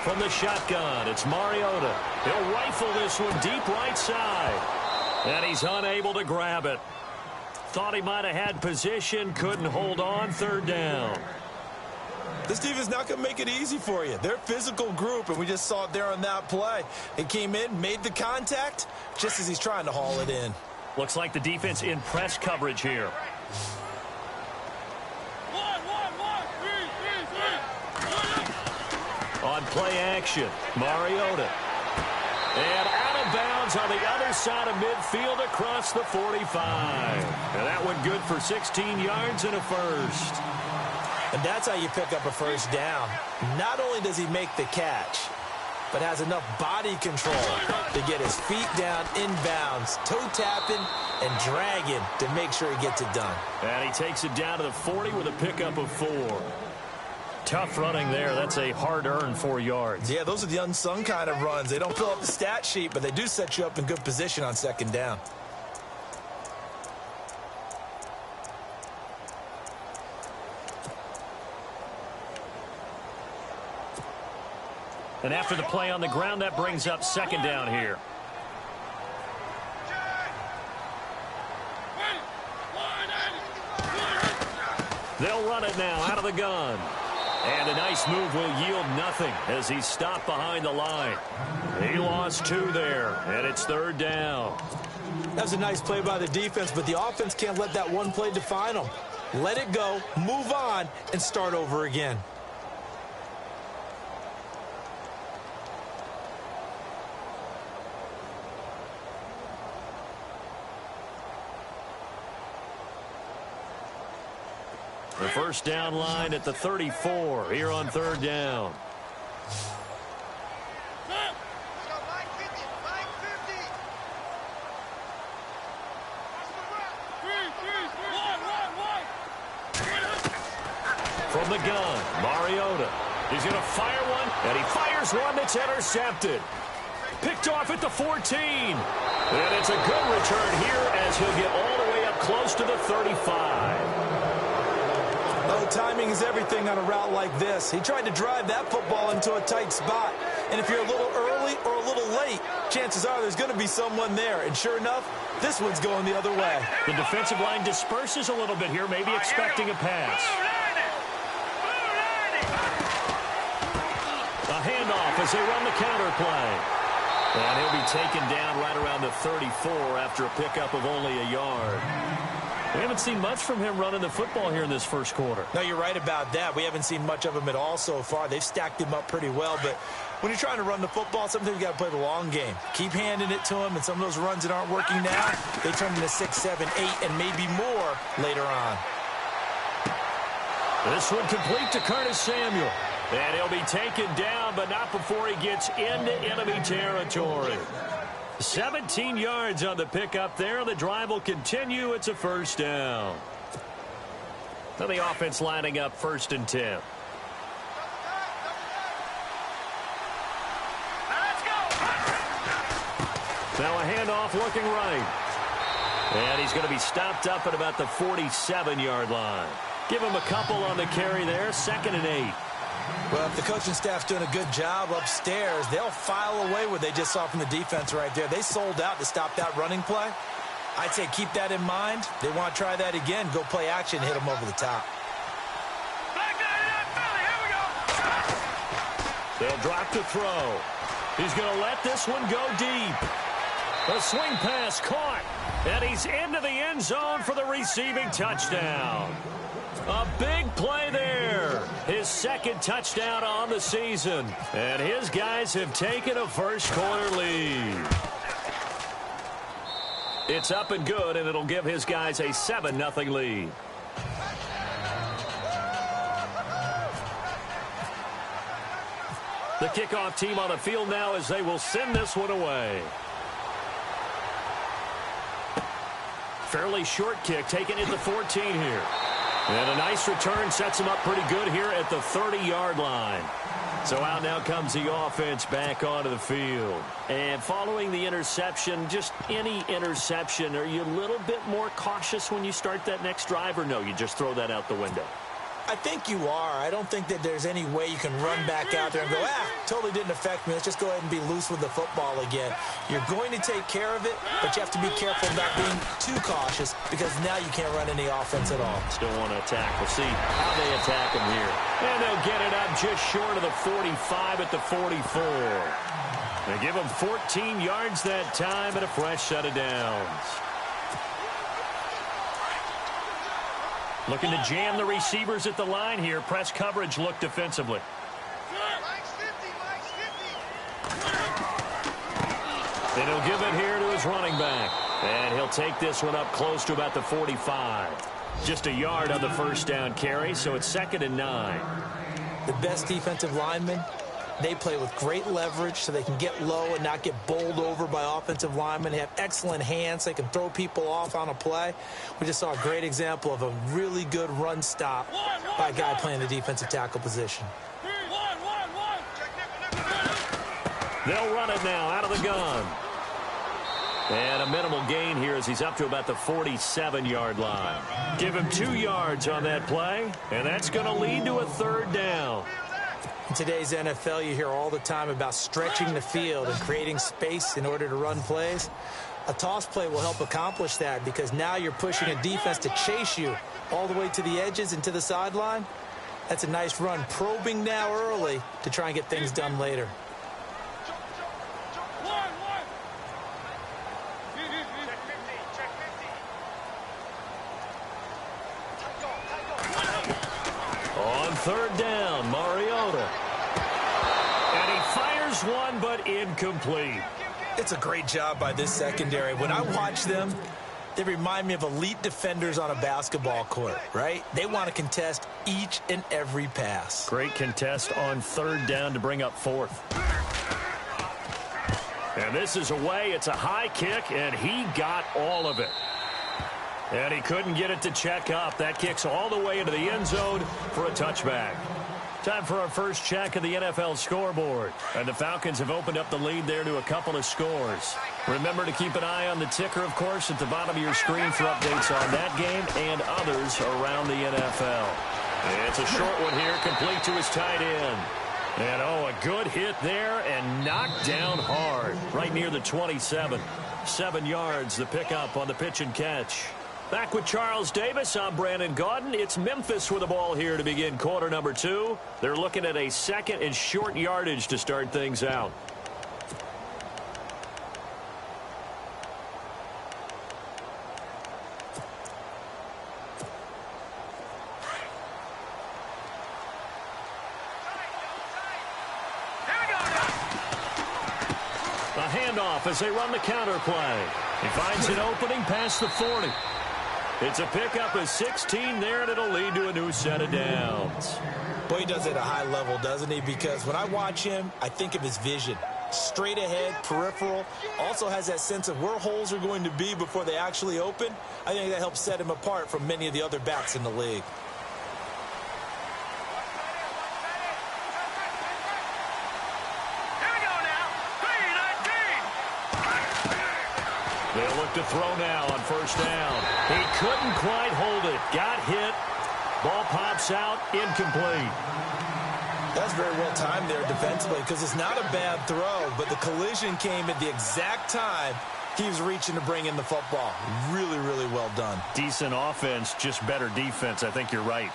From the shotgun, it's Mariota. He'll rifle this one deep right side. And he's unable to grab it. Thought he might have had position, couldn't hold on, third down. This defense not going to make it easy for you. They're a physical group, and we just saw it there on that play. He came in, made the contact, just as he's trying to haul it in. Looks like the defense in press coverage here. On play action, Mariota. And out of bounds on the other side of midfield across the 45. And that one good for 16 yards and a first. And that's how you pick up a first down. Not only does he make the catch, but has enough body control to get his feet down inbounds, toe tapping and dragging to make sure he gets it done. And he takes it down to the 40 with a pickup of 4. Tough running there. That's a hard-earned 4 yards. Yeah, those are the unsung kind of runs. They don't fill up the stat sheet, but they do set you up in good position on second down. And after the play on the ground, that brings up second down here. They'll run it now out of the gun. And a nice move will yield nothing as he's stopped behind the line. He lost 2 there, and it's third down. That was a nice play by the defense, but the offense can't let that one play define them. Let it go, move on, and start over again. The first down line at the 34 here on third down. From the gun, Mariota. He's going to fire one, and he fires one that's intercepted. Picked off at the 14. And it's a good return here as he'll get all the way up close to the 35. Oh, timing is everything on a route like this. He tried to drive that football into a tight spot. And if you're a little early or a little late, chances are there's going to be someone there. And sure enough, this one's going the other way. The defensive line disperses a little bit here, maybe expecting a pass. A handoff as they run the counter play. And he'll be taken down right around the 34 after a pickup of only a yard. We haven't seen much from him running the football here in this first quarter. No, you're right about that. We haven't seen much of him at all so far. They've stacked him up pretty well, but when you're trying to run the football, sometimes you got to play the long game. Keep handing it to him, and some of those runs that aren't working now, they turn into 6, 7, 8, and maybe more later on. This one complete to Curtis Samuel. And he'll be taken down, but not before he gets into enemy territory. 17 yards on the pickup there. The drive will continue. It's a first down. So the offense lining up 1st and 10. Now a handoff looking right. And he's going to be stopped up at about the 47-yard line. Give him a couple on the carry there. 2nd and 8. Well, if the coaching staff's doing a good job upstairs, they'll file away what they just saw from the defense right there. They sold out to stop that running play. I'd say keep that in mind. They want to try that again. Go play action, hit them over the top. They'll drop to throw. He's going to let this one go deep. A swing pass caught, and he's into the end zone for the receiving touchdown. A big play there. His 2nd touchdown on the season. And his guys have taken a first-quarter lead. It's up and good, and it'll give his guys a 7-0 lead. The kickoff team on the field now as they will send this one away. Fairly short kick taken at the 14 here. And a nice return sets him up pretty good here at the 30-yard line. So out now comes the offense back onto the field. And following the interception, just any interception, are you a little bit more cautious when you start that next drive, or no, you just throw that out the window? I think you are. I don't think that there's any way you can run back out there and go, totally didn't affect me. Let's just go ahead and be loose with the football again. You're going to take care of it, but you have to be careful about being too cautious because now you can't run any offense at all. Still want to attack. We'll see how they attack him here. And they'll get it up just short of the 45 at the 44. They give him 14 yards that time and a fresh set of downs. Looking to jam the receivers at the line here. Press coverage look defensively. And he'll give it here to his running back. And he'll take this one up close to about the 45. Just a yard on the first down carry, so it's 2nd and 9. The best defensive linemen, they play with great leverage so they can get low and not get bowled over by offensive linemen. They have excellent hands. They can throw people off on a play. We just saw a great example of a really good run stop by a guy playing the defensive tackle position. They'll run it now out of the gun. And a minimal gain here as he's up to about the 47-yard line. Give him 2 yards on that play, and that's going to lead to a 3rd down. In today's NFL, you hear all the time about stretching the field and creating space in order to run plays. A toss play will help accomplish that because now you're pushing a defense to chase you all the way to the edges and to the sideline. That's a nice run, probing now early to try and get things done later. On 3rd down, Mariota. And he fires one, but incomplete. It's a great job by this secondary. When I watch them, they remind me of elite defenders on a basketball court, right? They want to contest each and every pass. Great contest on 3rd down to bring up 4th. And this is away. It's a high kick, and he got all of it. And he couldn't get it to check up. That kicks all the way into the end zone for a touchback. Time for our first check of the NFL scoreboard. And the Falcons have opened up the lead there to a couple of scores. Remember to keep an eye on the ticker, of course, at the bottom of your screen for updates on that game and others around the NFL. It's a short one here, complete to his tight end. And, a good hit there and knocked down hard, right near the 27. 7 yards, the pickup on the pitch and catch. Back with Charles Davis, I'm Brandon Gaudin. It's Memphis with the ball here to begin quarter number 2. They're looking at a 2nd and short yardage to start things out. A handoff as they run the counter play. He finds an opening past the 40. It's a pickup of 16 there, and it'll lead to a new set of downs. Boy, he does it at a high level, doesn't he? Because when I watch him, I think of his vision. Straight ahead, peripheral. Also has that sense of where holes are going to be before they actually open. I think that helps set him apart from many of the other backs in the league. They'll look to throw now on 1st down. He couldn't quite hold it. Got hit. Ball pops out. Incomplete. That's very well timed there defensively because it's not a bad throw, but the collision came at the exact time he was reaching to bring in the football. Really, really well done. Decent offense, just better defense. I think you're right.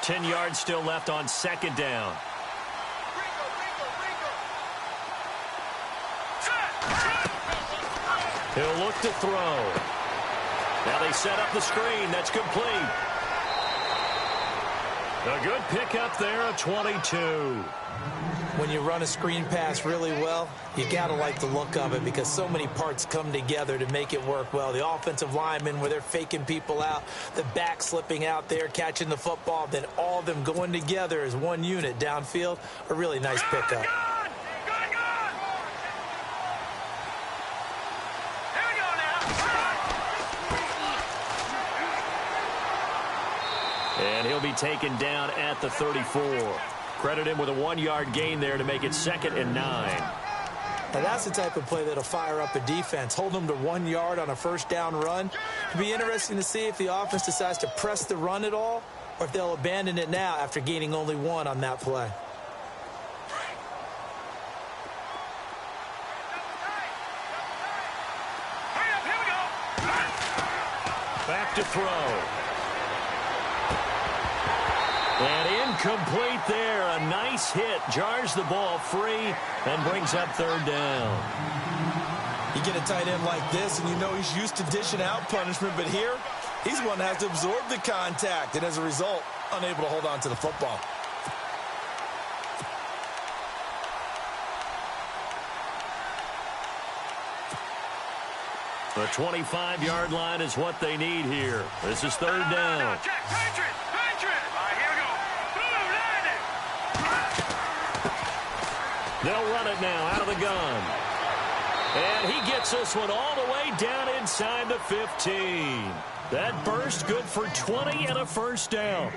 10 yards still left on 2nd down. He'll look to throw. Now they set up the screen. That's complete. A good pickup there, a 22. When you run a screen pass really well, you got to like the look of it because so many parts come together to make it work well. The offensive linemen where they're faking people out, the back slipping out there, catching the football, then all of them going together as one unit downfield. A really nice pickup. And he'll be taken down at the 34. Credit him with a 1-yard gain there to make it 2nd and 9. Now, that's the type of play that'll fire up a defense. Hold them to 1 yard on a first down run. It'll be interesting to see if the offense decides to press the run at all or if they'll abandon it now after gaining only 1 on that play. Back to throw. And incomplete there. A nice hit. Jars the ball free and brings up third down. You get a tight end like this, and you know he's used to dishing out punishment, but here, he's one that has to absorb the contact, and as a result, unable to hold on to the football. The 25-yard line is what they need here. This is third down. They'll run it now out of the gun. And he gets this one all the way down inside the 15. That burst good for 20 and a first down.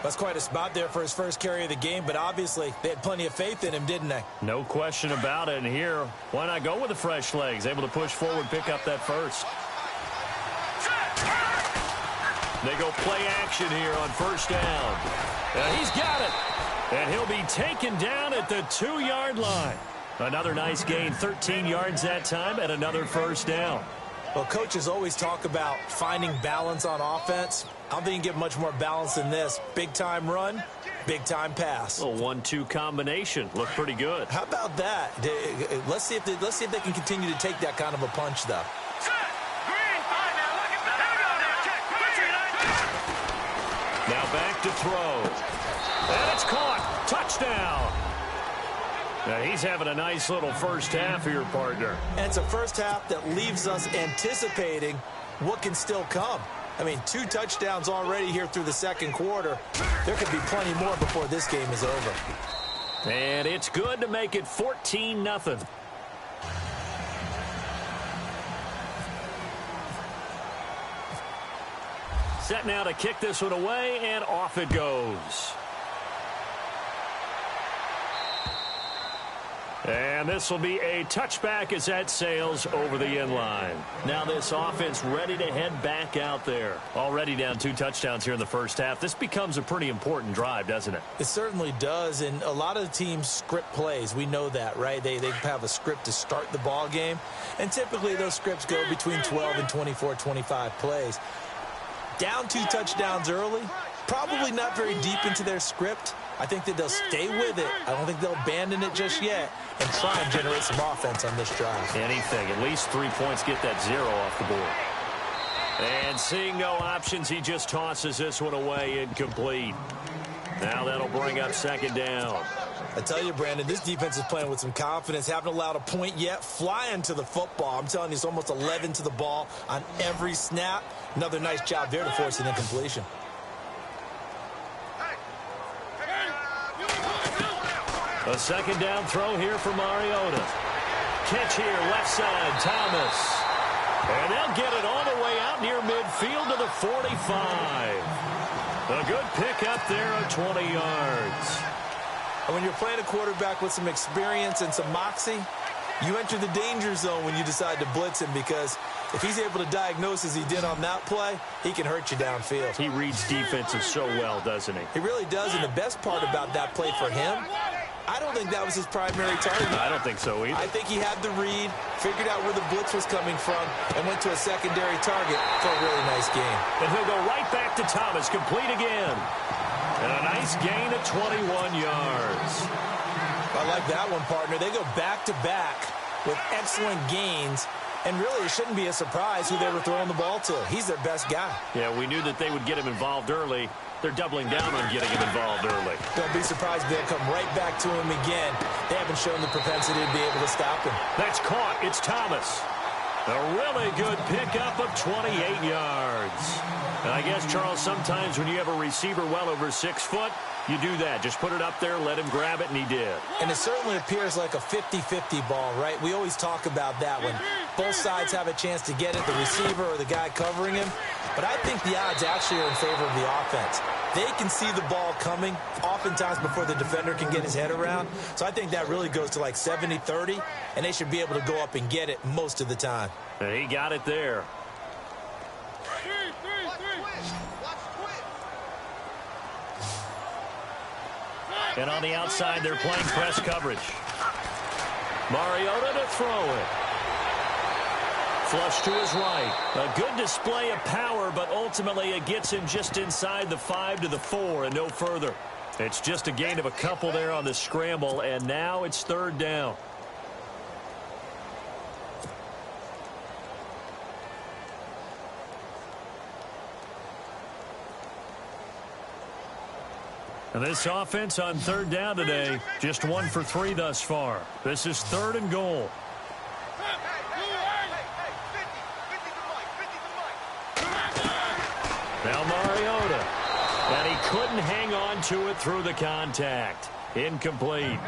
That's quite a spot there for his first carry of the game, but obviously they had plenty of faith in him, didn't they? No question about it. And here, why not go with the fresh legs? Able to push forward, pick up that first. They go play action here on first down. And he's got it. And he'll be taken down at the 2-yard line. Another nice gain, 13 yards that time, and another first down. Well, coaches always talk about finding balance on offense. I don't think you can get much more balance than this. Big-time run, big-time pass. A 1-2 combination. Looked pretty good. How about that? Let's see if they can continue to take that kind of a punch, though. Now back to throw. And it's caught. Touchdown. Now he's having a nice little first half here, partner. And it's a first half that leaves us anticipating what can still come. I mean, 2 touchdowns already here through the second quarter. There could be plenty more before this game is over. And it's good to make it 14-0. Set now to kick this one away, and off it goes. And this will be a touchback as that sails over the end line. Now this offense ready to head back out there. Already down 2 touchdowns here in the first half. This becomes a pretty important drive, doesn't it? It certainly does, and a lot of teams script plays. We know that, right? They have a script to start the ball game, and typically those scripts go between 12 and 24, 25 plays. Down 2 touchdowns early, probably not very deep into their script. I think that they'll stay with it. I don't think they'll abandon it just yet and try and generate some offense on this drive. Anything. At least 3 points, get that 0 off the board. And seeing no options, he just tosses this one away incomplete. Now that'll bring up second down. I tell you, Brandon, this defense is playing with some confidence. Haven't allowed a point yet. Flying to the football. I'm telling you, it's almost 11 to the ball on every snap. Another nice job there to force an incompletion. A second down throw here for Mariota. Catch here, left side, Thomas. And they'll get it all the way out near midfield to the 45. A good pick up there of 20 yards. And when you're playing a quarterback with some experience and some moxie, you enter the danger zone when you decide to blitz him, because if he's able to diagnose as he did on that play, he can hurt you downfield. He reads defenses so well, doesn't he? He really does, and the best part about that play for him, I don't think that was his primary target. I don't think so either. I think he had the read, figured out where the blitz was coming from, and went to a secondary target for a really nice game. And he'll go right back to Thomas, complete again. And a nice gain of 21 yards. I like that one, partner. They go back-to-back with excellent gains, and really it shouldn't be a surprise who they were throwing the ball to. He's their best guy. Yeah, we knew that they would get him involved early. They're doubling down on getting him involved early. Don't be surprised if they'll come right back to him again. They haven't shown the propensity to be able to stop him. That's caught. It's Thomas. A really good pickup of 28 yards. And I guess, Charles, sometimes when you have a receiver well over 6 foot, you do that. Just put it up there, let him grab it, and he did. And it certainly appears like a 50-50 ball, right? We always talk about that when both sides have a chance to get it, the receiver or the guy covering him. But I think the odds actually are in favor of the offense. They can see the ball coming oftentimes before the defender can get his head around. So I think that really goes to like 70-30, and they should be able to go up and get it most of the time. And he got it there. And on the outside, they're playing press coverage. Mariota to throw it. Flush to his right. A good display of power, but ultimately it gets him just inside the 5 to the 4 and no further. It's just a gain of a couple there on the scramble, and now it's third down. And this offense on third down today, just 1 for 3 thus far. This is third and goal. Now Mariota. And he couldn't hang on to it through the contact. Incomplete.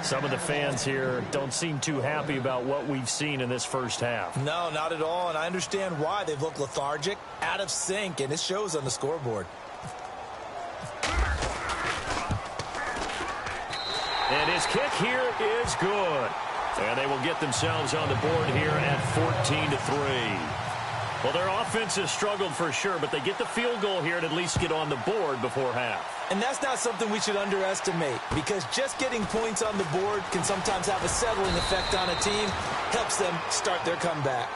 Some of the fans here don't seem too happy about what we've seen in this first half. No, not at all, and I understand why. They've looked lethargic, out of sync, and it shows on the scoreboard. And his kick here is good. And they will get themselves on the board here at 14-3. Well, their offense has struggled for sure, but they get the field goal here and at least get on the board before half. And that's not something we should underestimate, because just getting points on the board can sometimes have a settling effect on a team, helps them start their comeback.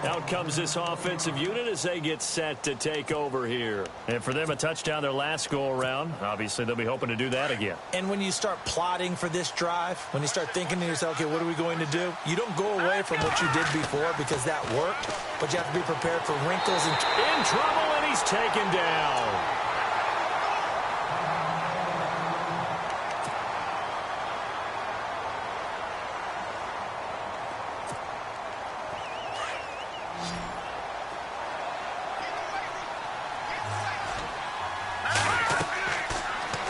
Out comes this offensive unit as they get set to take over here. And for them, a touchdown their last go-around. Obviously, they'll be hoping to do that again. And when you start plotting for this drive, when you start thinking to yourself, okay, what are we going to do? You don't go away from what you did before because that worked, but you have to be prepared for wrinkles. In trouble, and he's taken down.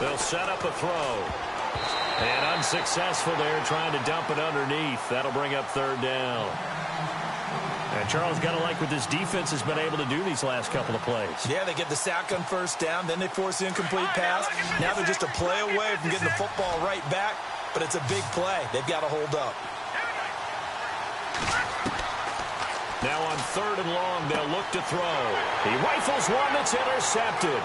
They'll set up a throw. And unsuccessful there, trying to dump it underneath. That'll bring up third down. And Charles, got to like what this defense has been able to do these last couple of plays. Yeah, they get the sack on first down, then they force the incomplete pass. Now they're just a play away from getting the football right back, but it's a big play. They've got to hold up. Now on third and long, they'll look to throw. He rifles one that's intercepted.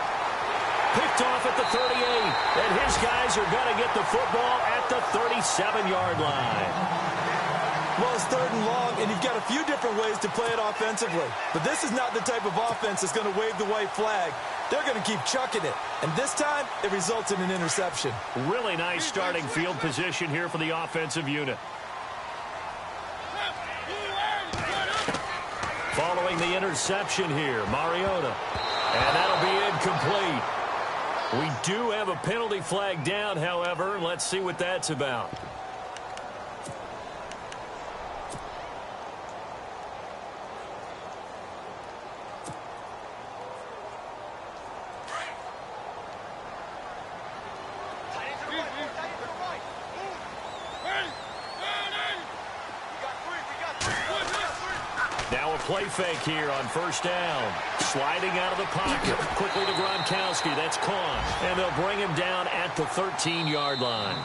Picked off at the 38, and his guys are going to get the football at the 37-yard line. Well, it's third and long, and you've got a few different ways to play it offensively. But this is not the type of offense that's going to wave the white flag. They're going to keep chucking it. And this time, it results in an interception. Really nice starting field position here for the offensive unit. Following the interception here, Mariota. And that'll be incomplete. We do have a penalty flag down, however. Let's see what that's about. Now a play fake here on first down. Sliding out of the pocket. Quickly to Gronkowski. That's caught. And they'll bring him down at the 13-yard line.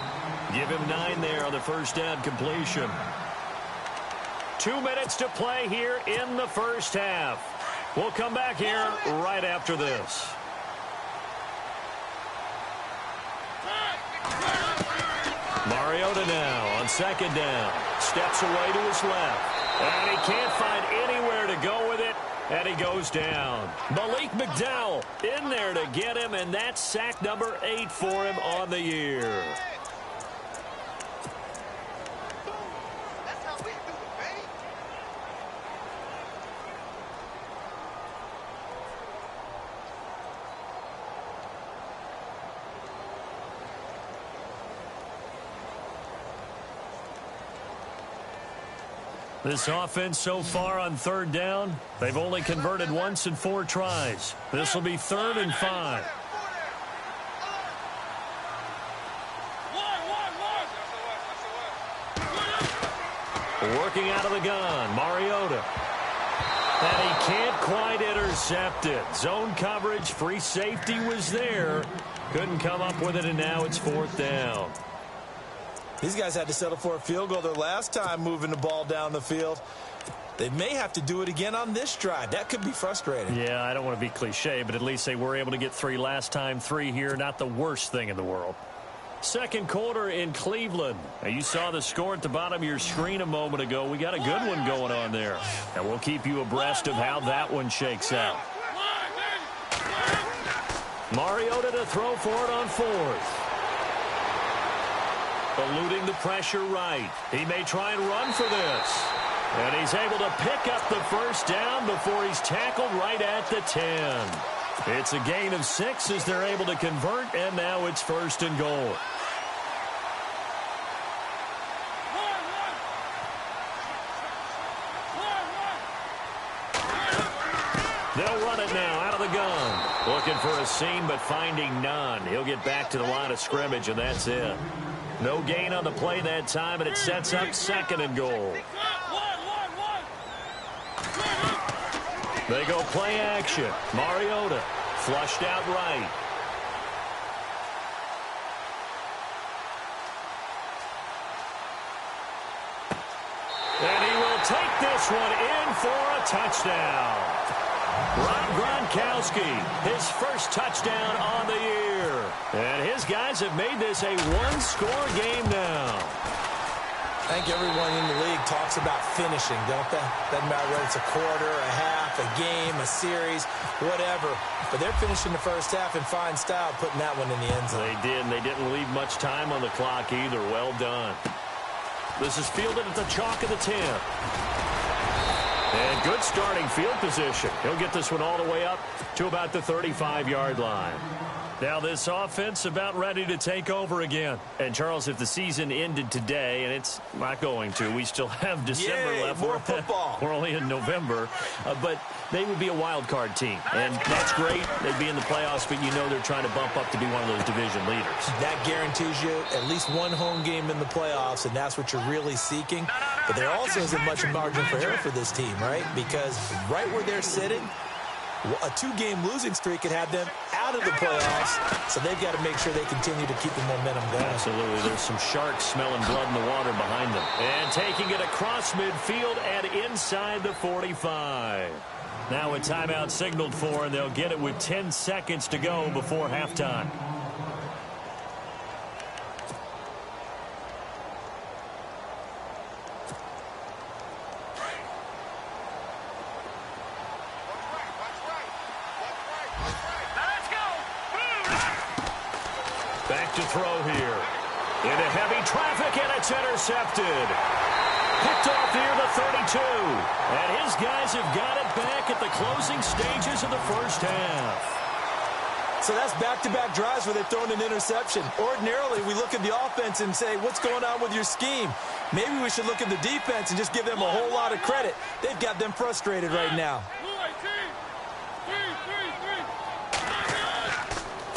Give him 9 there on the first down completion. 2 minutes to play here in the first half. We'll come back here right after this. Mariota now on second down. Steps away to his left. And he can't find anywhere to go with it. And he goes down. Malik McDowell in there to get him, and that's sack number 8 for him on the year. This offense so far on third down, they've only converted once in 4 tries. This will be 3rd and 5. Working out of the gun, Mariota. And he can't quite intercept it. Zone coverage, free safety was there. Couldn't come up with it, and now it's 4th down. These guys had to settle for a field goal their last time moving the ball down the field. They may have to do it again on this drive. That could be frustrating. Yeah, I don't want to be cliche, but at least they were able to get 3 last time. 3 here, not the worst thing in the world. Second quarter in Cleveland. Now, you saw the score at the bottom of your screen a moment ago. We got a good one going on there. And we'll keep you abreast of how that one shakes out. Mariota to throw for it on 4th. Eluding the pressure right. He may try and run for this. And he's able to pick up the first down before he's tackled right at the 10. It's a gain of 6 as they're able to convert, and now it's 1st and goal. They'll run it now out of the gun. Looking for a seam, but finding none. He'll get back to the line of scrimmage, and that's it. No gain on the play that time, and it sets up 2nd and goal. They go play action. Mariota flushed out right. And he will take this one in for a touchdown. Rob Gronkowski, his first touchdown on the year. And his guys have made this a one-score game now. I think everyone in the league talks about finishing, don't they? Doesn't matter whether it's a quarter, a half, a game, a series, whatever. But they're finishing the first half in fine style, putting that one in the end zone. They did, and they didn't leave much time on the clock either. Well done. This is fielded at the chalk of the 10. And good starting field position. He'll get this one all the way up to about the 35-yard line. Now this offense about ready to take over again. And, Charles, if the season ended today, and it's not going to, we still have December left. More football. We're only in November. But they would be a wild card team. And that's great. They'd be in the playoffs, but you know they're trying to bump up to be one of those division leaders. That guarantees you at least one home game in the playoffs, and that's what you're really seeking. But there also isn't much margin for error for this team, right? Because right where they're sitting, a 2-game losing streak could have them out of the playoffs, so they've got to make sure they continue to keep the momentum going. Absolutely. There's some sharks smelling blood in the water behind them. And taking it across midfield and inside the 45. Now a timeout signaled for, and they'll get it with 10 seconds to go before halftime. Back to throw here. Into heavy traffic, and it's intercepted. Picked off near the 32. And his guys have got it back at the closing stages of the first half. So that's back-to-back drives where they've thrown an interception. Ordinarily, we look at the offense and say, what's going on with your scheme? Maybe we should look at the defense and just give them a whole lot of credit. They've got them frustrated right now.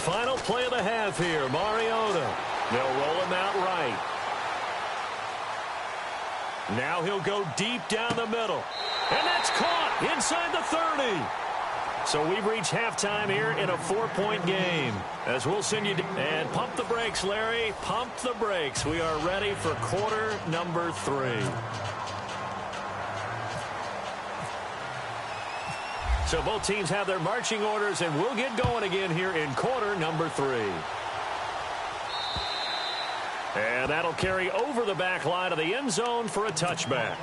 Final play of the half here, Mariota. They'll roll him out right. Now he'll go deep down the middle. And that's caught inside the 30. So we've reached halftime here in a 4-point game. As we'll send you... And pump the brakes, Larry. Pump the brakes. We are ready for quarter number 3. So both teams have their marching orders, and we'll get going again here in quarter number 3. And that'll carry over the back line of the end zone for a touchback.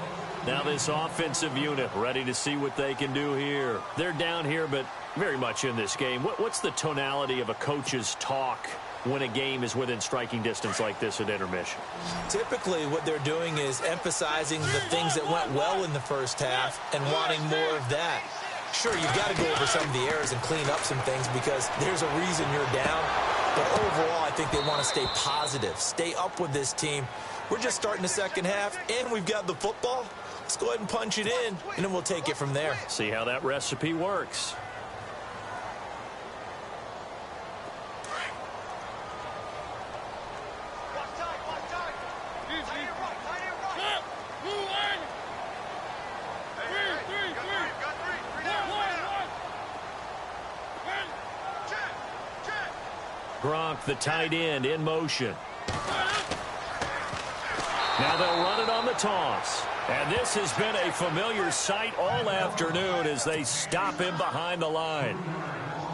Now this offensive unit ready to see what they can do here. They're down here, but very much in this game. What's the tonality of a coach's talk when a game is within striking distance like this at intermission? Typically, what they're doing is emphasizing the things that went well in the first half and wanting more of that. Sure, you've got to go over some of the errors and clean up some things because there's a reason you're down. But overall, I think they want to stay positive, stay up with this team. We're just starting the second half, and we've got the football. Let's go ahead and punch it in, and then we'll take it from there. See how that recipe works. Gronk, the tight end, in motion. Now they'll run it on the toss. And this has been a familiar sight all afternoon as they stop him behind the line.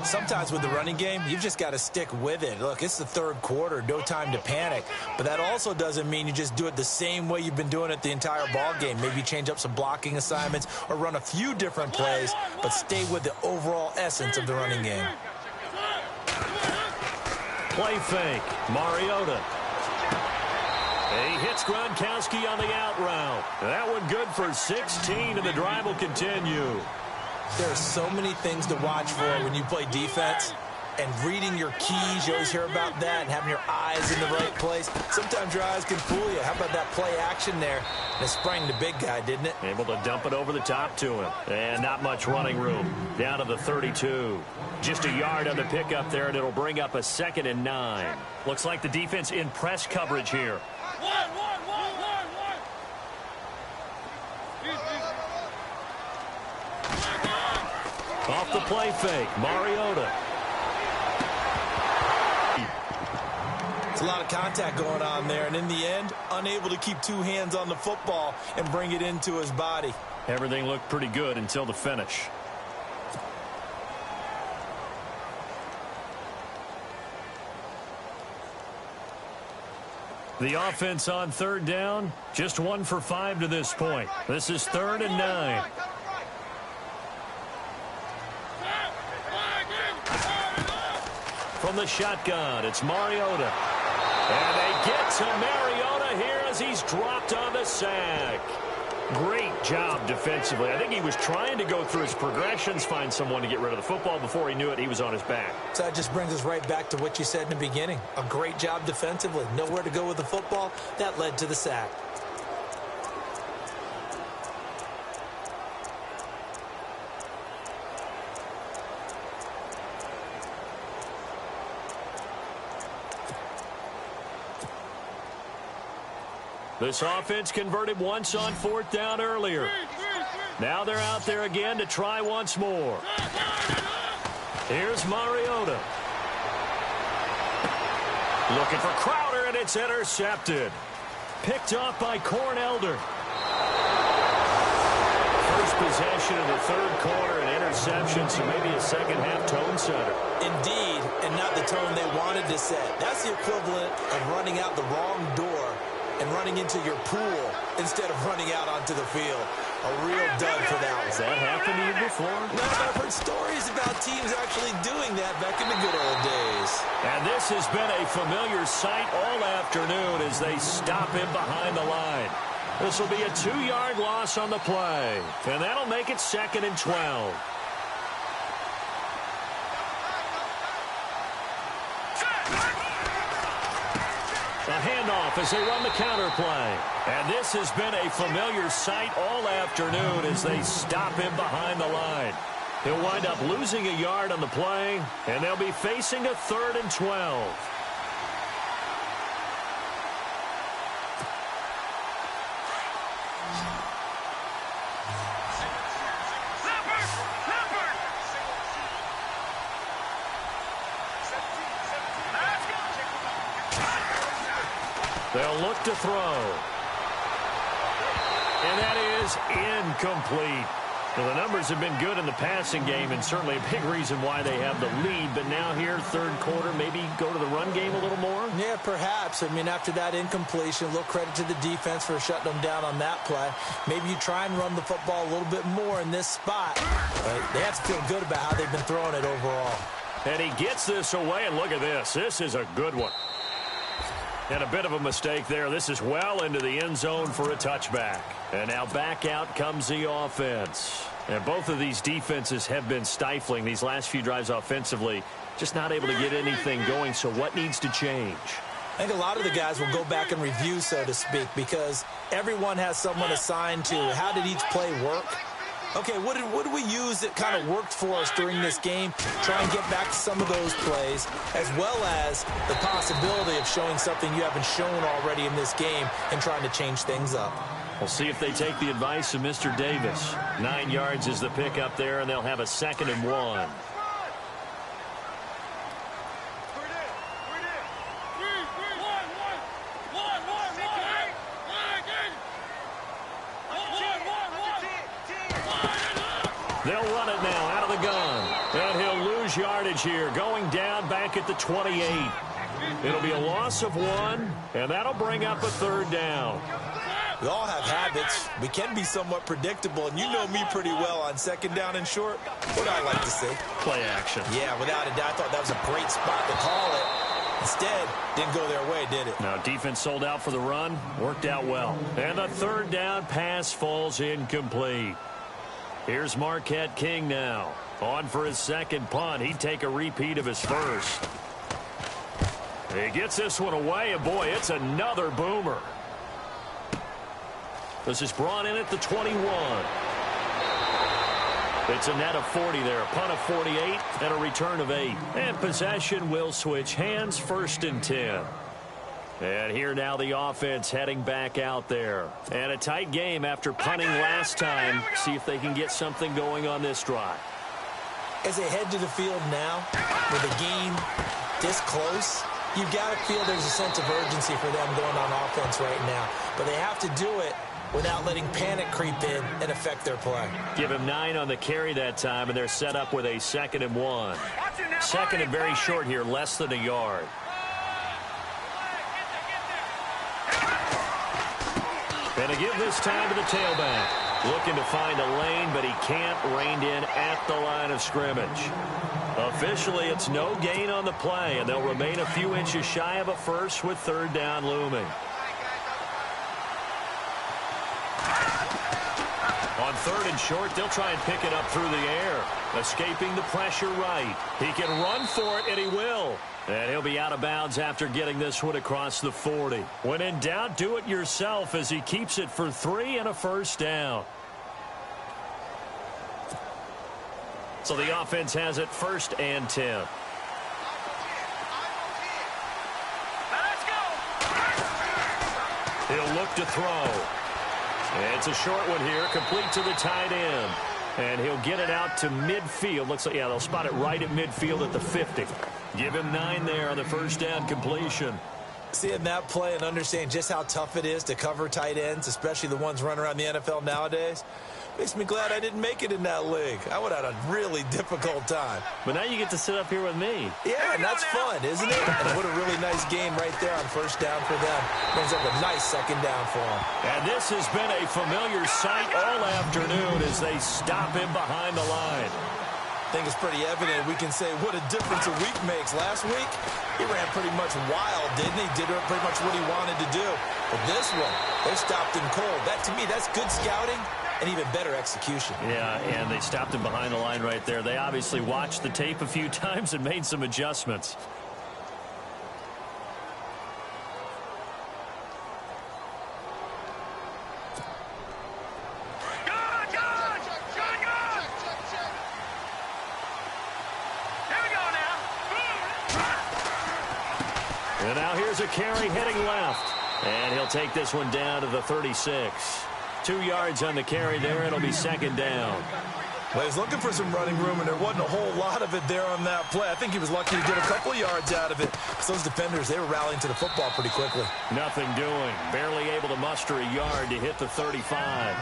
Sometimes with the running game, you've just got to stick with it. Look, it's the third quarter, no time to panic. But that also doesn't mean you just do it the same way you've been doing it the entire ball game. Maybe change up some blocking assignments or run a few different plays, but stay with the overall essence of the running game. Play fake, Mariota. He hits Gronkowski on the out route. That one good for 16, and the drive will continue. There are so many things to watch for when you play defense. And reading your keys, you always hear about that, and having your eyes in the right place. Sometimes your eyes can fool you. How about that play action there? And it sprang the big guy, didn't it? Able to dump it over the top to him. And not much running room. Down to the 32. Just a yard on the pickup there, and it'll bring up a 2nd and 9. Looks like the defense in press coverage here. Off the play fake, Mariota. It's a lot of contact going on there, and in the end, unable to keep two hands on the football and bring it into his body. Everything looked pretty good until the finish. The offense on 3rd down, just 1 for 5 to this point. This is 3rd and 9. From the shotgun, it's Mariota. And they get to Mariota here as he's dropped on the sack. Great job defensively. I think he was trying to go through his progressions, find someone to get rid of the football. Before he knew it, he was on his back. So that just brings us right back to what you said in the beginning. A great job defensively. Nowhere to go with the football. That led to the sack. This offense converted once on 4th down earlier. Now they're out there again to try once more. Here's Mariota. Looking for Crowder, and it's intercepted. Picked off by Cornelder. First possession of the 3rd quarter, an interception, so maybe a second-half tone setter. Indeed, and not the tone they wanted to set. That's the equivalent of running out the wrong door and running into your pool instead of running out onto the field. A real dud for that one. Has that happened to you before? No, but I've heard stories about teams actually doing that back in the good old days. And this has been a familiar sight all afternoon as they stop him behind the line. This will be a 2-yard loss on the play, and that'll make it 2nd and 12. A handoff as they run the counter play. And this has been a familiar sight all afternoon as they stop him behind the line. He'll wind up losing a yard on the play, and they'll be facing a 3rd and 12. They'll look to throw. And that is incomplete. Well, the numbers have been good in the passing game, and certainly a big reason why they have the lead. But now here, 3rd quarter, maybe go to the run game a little more? Yeah, perhaps. I mean, after that incompletion, a little credit to the defense for shutting them down on that play. Maybe you try and run the football a little bit more in this spot. But they have to feel good about how they've been throwing it overall. And he gets this away, and look at this. This is a good one. And a bit of a mistake there. This is well into the end zone for a touchback. And now back out comes the offense. And both of these defenses have been stifling these last few drives offensively. Just not able to get anything going. So what needs to change? I think a lot of the guys will go back and review, so to speak, because everyone has someone assigned to how did each play work. Okay, what did we use that kind of worked for us during this game? Try and get back to some of those plays, as well as the possibility of showing something you haven't shown already in this game and trying to change things up. We'll see if they take the advice of Mr. Davis. 9 yards is the pickup there, and they'll have a 2nd and 1. They'll run it now out of the gun. And he'll lose yardage here, going down back at the 28. It'll be a loss of 1, and that'll bring up a 3rd down. We all have habits. We can be somewhat predictable, and you know me pretty well on 2nd down and short. What do I like to see? Play action. Yeah, without a doubt. I thought that was a great spot to call it. Instead, didn't go their way, did it? Now, defense sold out for the run. Worked out well. And the 3rd down pass falls incomplete. Here's Marquette King now. On for his 2nd punt. He'd take a repeat of his 1st. He gets this one away, and boy, it's another boomer. This is brought in at the 21. It's a net of 40 there, a punt of 48, and a return of 8. And possession will switch hands, 1st and 10. And here now the offense heading back out there. And a tight game after punting last time. See if they can get something going on this drive. As they head to the field now, with the game this close, you've got to feel there's a sense of urgency for them going on offense right now. But they have to do it without letting panic creep in and affect their play. Give him 9 on the carry that time, and they're set up with a 2nd and 1. 2nd and very short here, less than a yard. And to give this time to the tailback. Looking to find a lane, but he can't. Reined in at the line of scrimmage. Officially, it's no gain on the play, and they'll remain a few inches shy of a 1st with 3rd down looming. On 3rd and short, they'll try and pick it up through the air. Escaping the pressure right. He can run for it, and he will. And he'll be out of bounds after getting this one across the 40. When in doubt, do it yourself as he keeps it for 3 and a 1st down. So the offense has it 1st and 10. He'll look to throw. And it's a short one here, complete to the tight end. And he'll get it out to midfield. Looks like, yeah, they'll spot it right at midfield at the 50. Give him 9 there on the 1st down completion. Seeing that play and understanding just how tough it is to cover tight ends, especially the ones running around the NFL nowadays, makes me glad I didn't make it in that league. I would have had a really difficult time. But now you get to sit up here with me. Yeah, and that's fun, isn't it? And what a really nice game right there on 1st down for them. Brings up a nice 2nd down for them. And this has been a familiar sight all afternoon as they stop him behind the line. I think it's pretty evident. We can say what a difference a week makes. Last week, he ran pretty much wild, didn't he? Did pretty much what he wanted to do. But this one, they stopped him cold. That, to me, that's good scouting and even better execution. Yeah, and they stopped him behind the line right there. They obviously watched the tape a few times and made some adjustments. And now here's a carry heading left. And he'll take this one down to the 36. 2 yards on the carry there. It'll be 2nd down. Well, he's looking for some running room, and there wasn't a whole lot of it there on that play. I think he was lucky to get a couple of yards out of it. So those defenders, they were rallying to the football pretty quickly. Nothing doing. Barely able to muster a yard to hit the 35.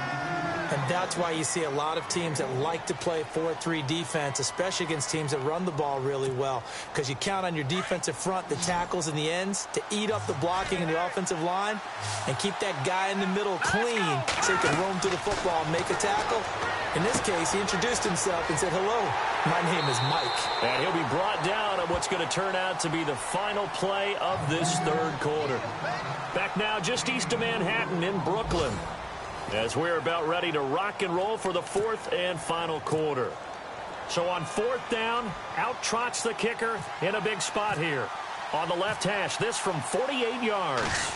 And that's why you see a lot of teams that like to play 4-3 defense, especially against teams that run the ball really well, because you count on your defensive front, the tackles and the ends, to eat up the blocking in the offensive line and keep that guy in the middle clean so he can roam to the football and make a tackle. In this case, he introduced himself and said, "Hello, my name is Mike." And he'll be brought down on what's going to turn out to be the final play of this 3rd quarter. Back now just east of Manhattan in Brooklyn, as we're about ready to rock and roll for the 4th and final quarter. So on 4th down, out trots the kicker in a big spot here. On the left hash, this from 48 yards.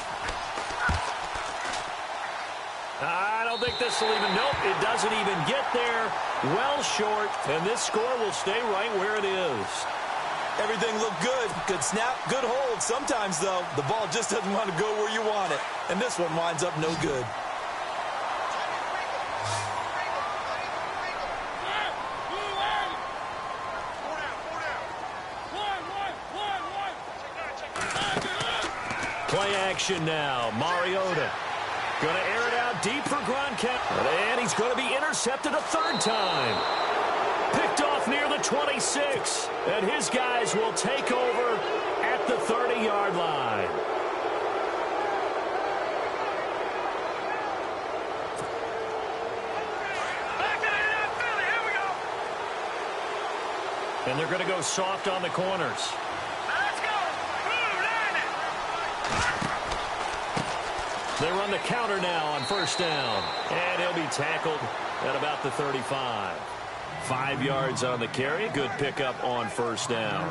I don't think this will even, nope, it doesn't even get there. Well short, and this score will stay right where it is. Everything looked good. Good snap, good hold. Sometimes, though, the ball just doesn't want to go where you want it. And this one winds up no good. Play action now. Mariota going to air it out deep for Gronkowski. And he's going to be intercepted a 3rd time. the 26. And his guys will take over at the 30-yard line. And they're going to go soft on the corners. Let's go. They run the counter now on first down. And he'll be tackled at about the 35. 5 yards on the carry. Good pickup on first down.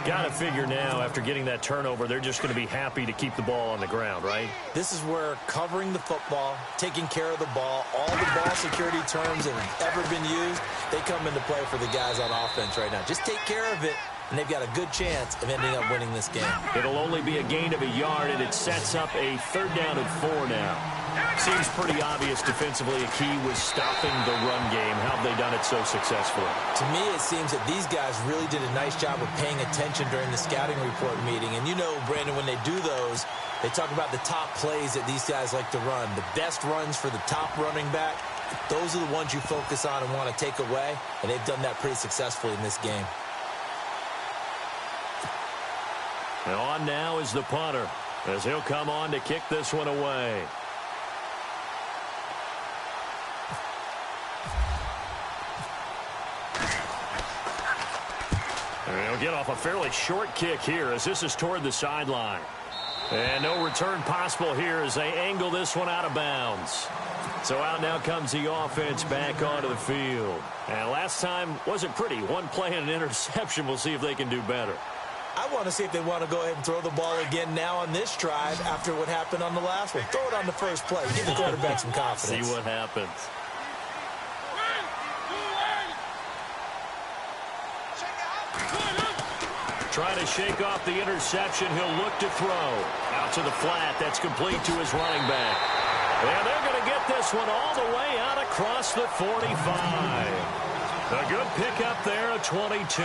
Got to figure now, after getting that turnover, they're just going to be happy to keep the ball on the ground, right? This is where covering the football, taking care of the ball, all the ball security terms that have ever been used, they come into play for the guys on offense right now. Just take care of it, and they've got a good chance of ending up winning this game. It'll only be a gain of a yard, and it sets up a 3rd down and 4 now. Seems pretty obvious defensively a key was stopping the run game. How have they done it so successfully? To me, it seems that these guys really did a nice job of paying attention during the scouting report meeting. And you know, Brandon, when they do those, they talk about the top plays that these guys like to run. The best runs for the top running back, those are the ones you focus on and want to take away. And they've done that pretty successfully in this game. And on now is the punter, as he'll come on to kick this one away. He'll get off a fairly short kick here as this is toward the sideline. And no return possible here as they angle this one out of bounds. So out now comes the offense back onto the field. And last time wasn't pretty. One play and an interception. We'll see if they can do better. I want to see if they want to go ahead and throw the ball again now on this drive after what happened on the last one. Throw it on the first play. Give the quarterback some confidence. See what happens. Trying to shake off the interception. He'll look to throw. Out to the flat. That's complete to his running back. And they're going to get this one all the way out across the 45. A good pickup there at 22.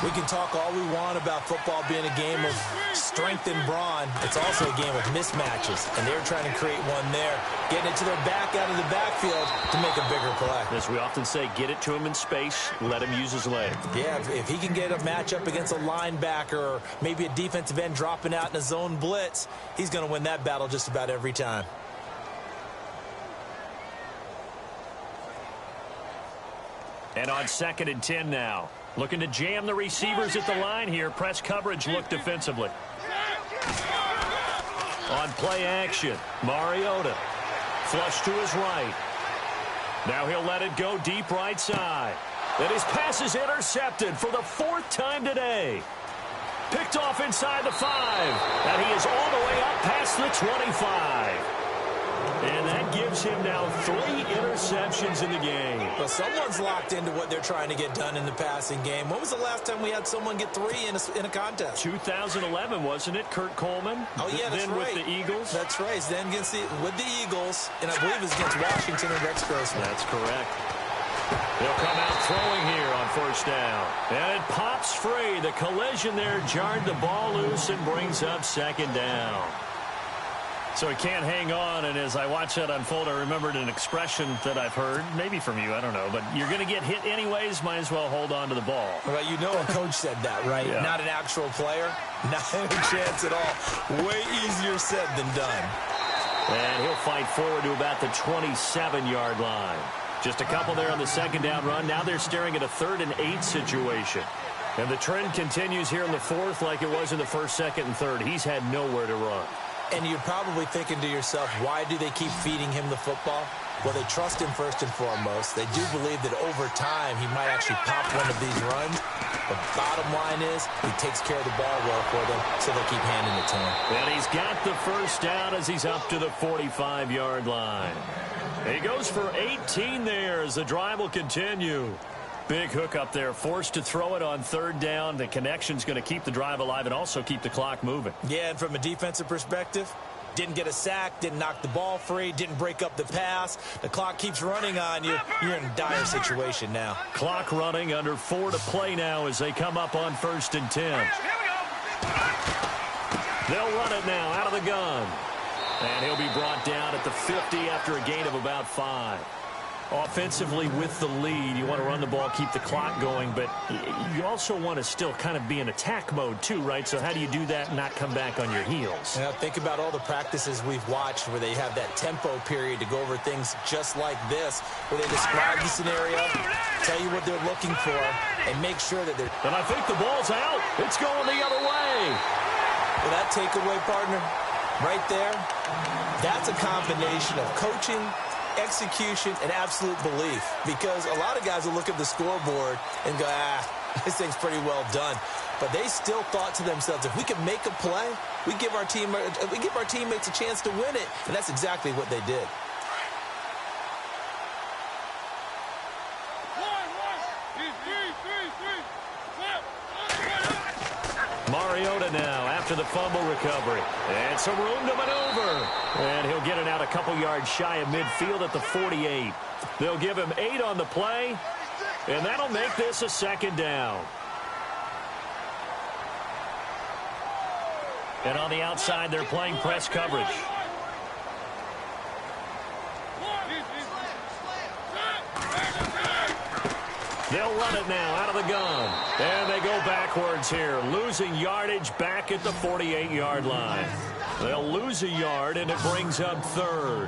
We can talk all we want about football being a game of strength and brawn. It's also a game of mismatches, and they're trying to create one there, getting it to their back out of the backfield to make a bigger play. As we often say, get it to him in space, let him use his leg. Yeah, if he can get a matchup against a linebacker or maybe a defensive end dropping out in a zone blitz, he's going to win that battle just about every time. And on 2nd and 10 now. Looking to jam the receivers at the line here. Press coverage look defensively. On play action, Mariota. Flush to his right. Now he'll let it go deep right side. And his pass is intercepted for the 4th time today. Picked off inside the 5. And he is all the way up past the 25. And that gives him now 3 interceptions in the game. But someone's locked into what they're trying to get done in the passing game. When was the last time we had someone get 3 in a contest? 2011, wasn't it? Kurt Coleman? Oh, yeah, that's then right. With the Eagles? That's right. Then with the Eagles, and I believe it's against Washington and Rex Grossman. That's correct. They'll come out throwing here on first down. And it pops free. The collision there jarred the ball loose and brings up 2nd down. So he can't hang on, and as I watch that unfold, I remembered an expression that I've heard, maybe from you, I don't know, but you're going to get hit anyways, might as well hold on to the ball. Well, you know a coach said that, right? Yeah. Not an actual player. Not a chance at all. Way easier said than done. And he'll fight forward to about the 27-yard line. Just a couple there on the 2nd down run. Now they're staring at a 3rd and 8 situation. And the trend continues here in the 4th like it was in the 1st, 2nd, and 3rd. He's had nowhere to run. And you're probably thinking to yourself, why do they keep feeding him the football? Well, they trust him first and foremost. They do believe that over time he might actually pop one of these runs. The bottom line is he takes care of the ball well for them, so they'll keep handing it to him. And he's got the first down as he's up to the 45-yard line. He goes for 18 there as the drive will continue. Big hook up there, forced to throw it on 3rd down. The connection's going to keep the drive alive and also keep the clock moving. Yeah, and from a defensive perspective, didn't get a sack, didn't knock the ball free, didn't break up the pass. The clock keeps running on you. You're in a dire situation now. Clock running, under 4 to play now as they come up on 1st and 10. They'll run it now out of the gun. And he'll be brought down at the 50 after a gain of about 5. Offensively with the lead, you want to run the ball, keep the clock going, but you also want to still kind of be in attack mode too, right? So how do you do that and not come back on your heels? Yeah, think about all the practices we've watched where they have that tempo period to go over things just like this, where they describe the scenario, tell you what they're looking for, and make sure that they're... And I think the ball's out. It's going the other way. Well, that takeaway, partner, right there, that's a combination of coaching, execution, and absolute belief, because a lot of guys will look at the scoreboard and go, this thing's pretty well done. But they still thought to themselves, if we can make a play, we give our teammates a chance to win it, and that's exactly what they did. Mariota now after the fumble recovery. And some room to maneuver. And he'll get it out a couple yards shy of midfield at the 48. They'll give him 8 on the play. And that'll make this a second down. And on the outside, they're playing press coverage. They'll run it now out of the gun. And they go backwards here, losing yardage back at the 48-yard line. They'll lose a yard, and it brings up third.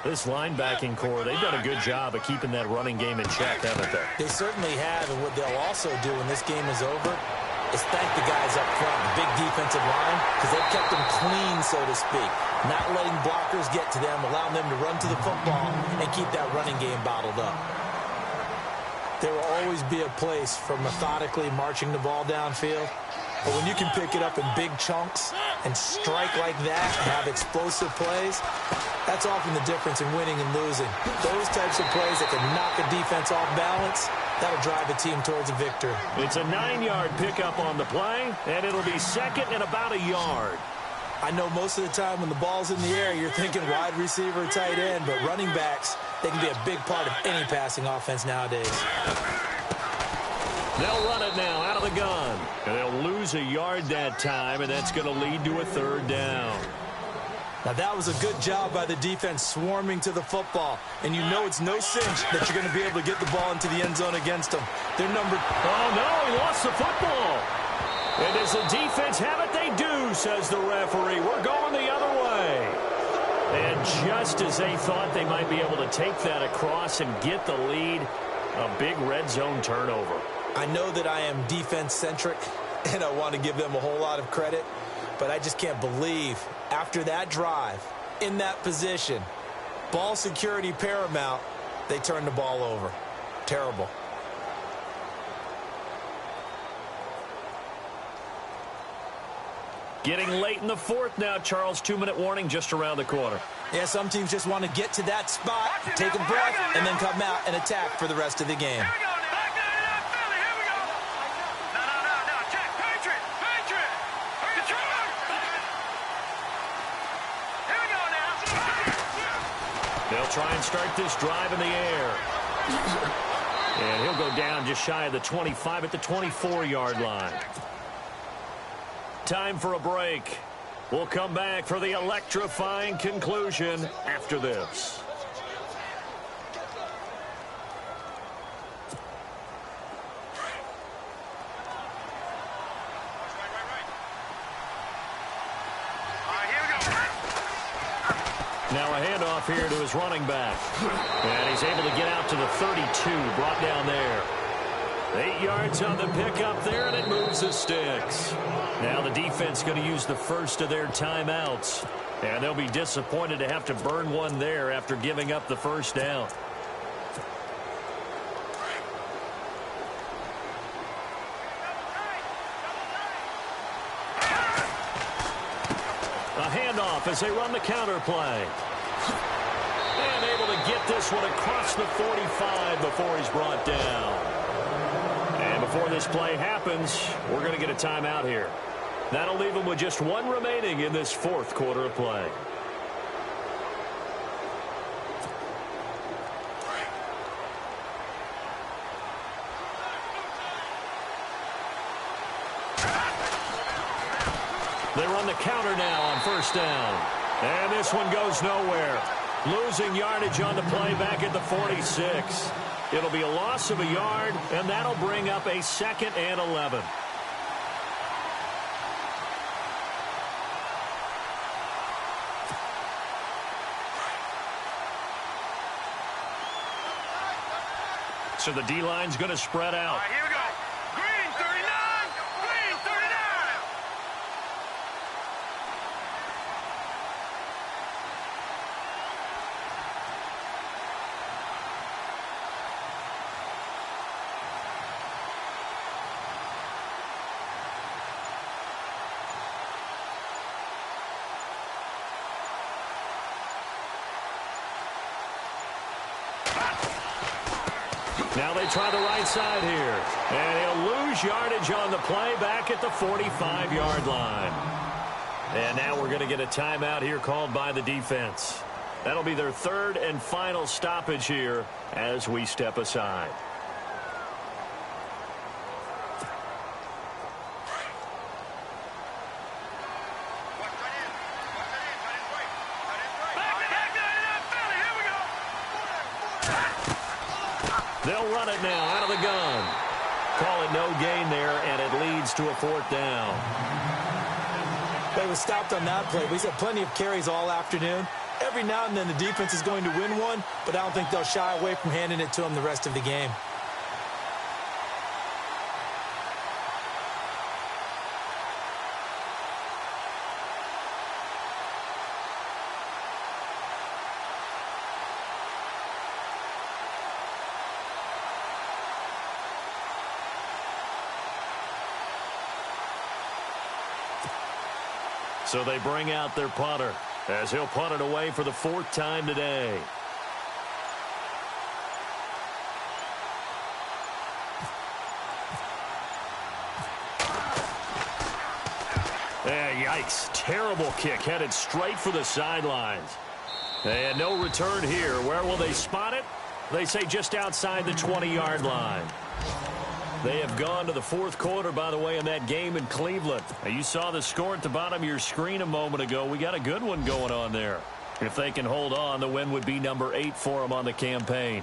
This linebacking core, they've done a good job of keeping that running game in check, haven't they? They certainly have, and what they'll also do when this game is over is thank the guys up front, the big defensive line, because they've kept them clean, so to speak. Not letting blockers get to them, allowing them to run to the football and keep that running game bottled up. There will always be a place for methodically marching the ball downfield. But when you can pick it up in big chunks and strike like that and have explosive plays, that's often the difference in winning and losing. Those types of plays that can knock a defense off balance, that'll drive a team towards a victory. It's a 9-yard pickup on the play, and it'll be second and about a yard. I know most of the time when the ball's in the air, you're thinking wide receiver, tight end, but running backs, they can be a big part of any passing offense nowadays. They'll run it now out of the gun. And they'll lose a yard that time, and that's going to lead to a third down. Now, that was a good job by the defense swarming to the football. And you know it's no cinch that you're going to be able to get the ball into the end zone against them. They're number... Oh, no, he lost the football. And does the defense have it? They do, says the referee. We're going the other way. And just as they thought they might be able to take that across and get the lead, a big red zone turnover. I know that I am defense-centric, and I want to give them a whole lot of credit, but I just can't believe after that drive, in that position, ball security paramount, they turned the ball over. Terrible. Getting late in the fourth now, Charles. 2-minute warning just around the corner. Yeah, some teams just want to get to that spot, take a breath, and then come out and attack for the rest of the game. They'll try and start this drive in the air. And he'll go down just shy of the 25 at the 24-yard line. Time for a break. We'll come back for the electrifying conclusion after this. Now a handoff here to his running back. And he's able to get out to the 32, brought down there. 8 yards on the pickup there, and it moves the sticks. Now the defense going to use the first of their timeouts. And they'll be disappointed to have to burn one there after giving up the first down. A handoff as they run the counter play. And able to get this one across the 45 before he's brought down. And before this play happens, we're going to get a timeout here. That'll leave them with just one remaining in this fourth quarter of play. They run the counter now on first down. And this one goes nowhere. Losing yardage on the play back at the 46. It'll be a loss of a yard, and that'll bring up a 2nd and 11. So the D-line's going to spread out. All right, here we go. Green 39. Green 39. Now they try the right side here. And he'll lose yardage on the play back at the 45-yard line. And now we're going to get a timeout here called by the defense. That'll be their 3rd and final stoppage here as we step aside. They'll run it now out of the gun. Call it no gain there, and it leads to a 4th down. They were stopped on that play. We've had plenty of carries all afternoon. Every now and then the defense is going to win one, but I don't think they'll shy away from handing it to them the rest of the game. So they bring out their punter as he'll punt it away for the 4th time today. Yikes. Terrible kick headed straight for the sidelines. And no return here. Where will they spot it? They say just outside the 20-yard line. They have gone to the 4th quarter, by the way, in that game in Cleveland. Now, you saw the score at the bottom of your screen a moment ago. We got a good one going on there. If they can hold on, the win would be number 8 for them on the campaign.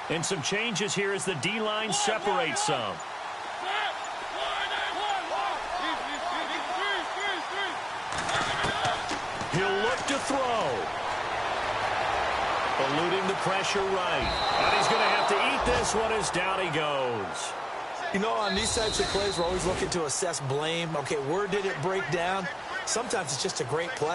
And some changes here as the D-line separates some. He'll look to throw. Eluding the pressure right. And he's going to have to eat this one as down he goes. You know, on these types of plays, we're always looking to assess blame. Okay, where did it break down? Sometimes it's just a great play.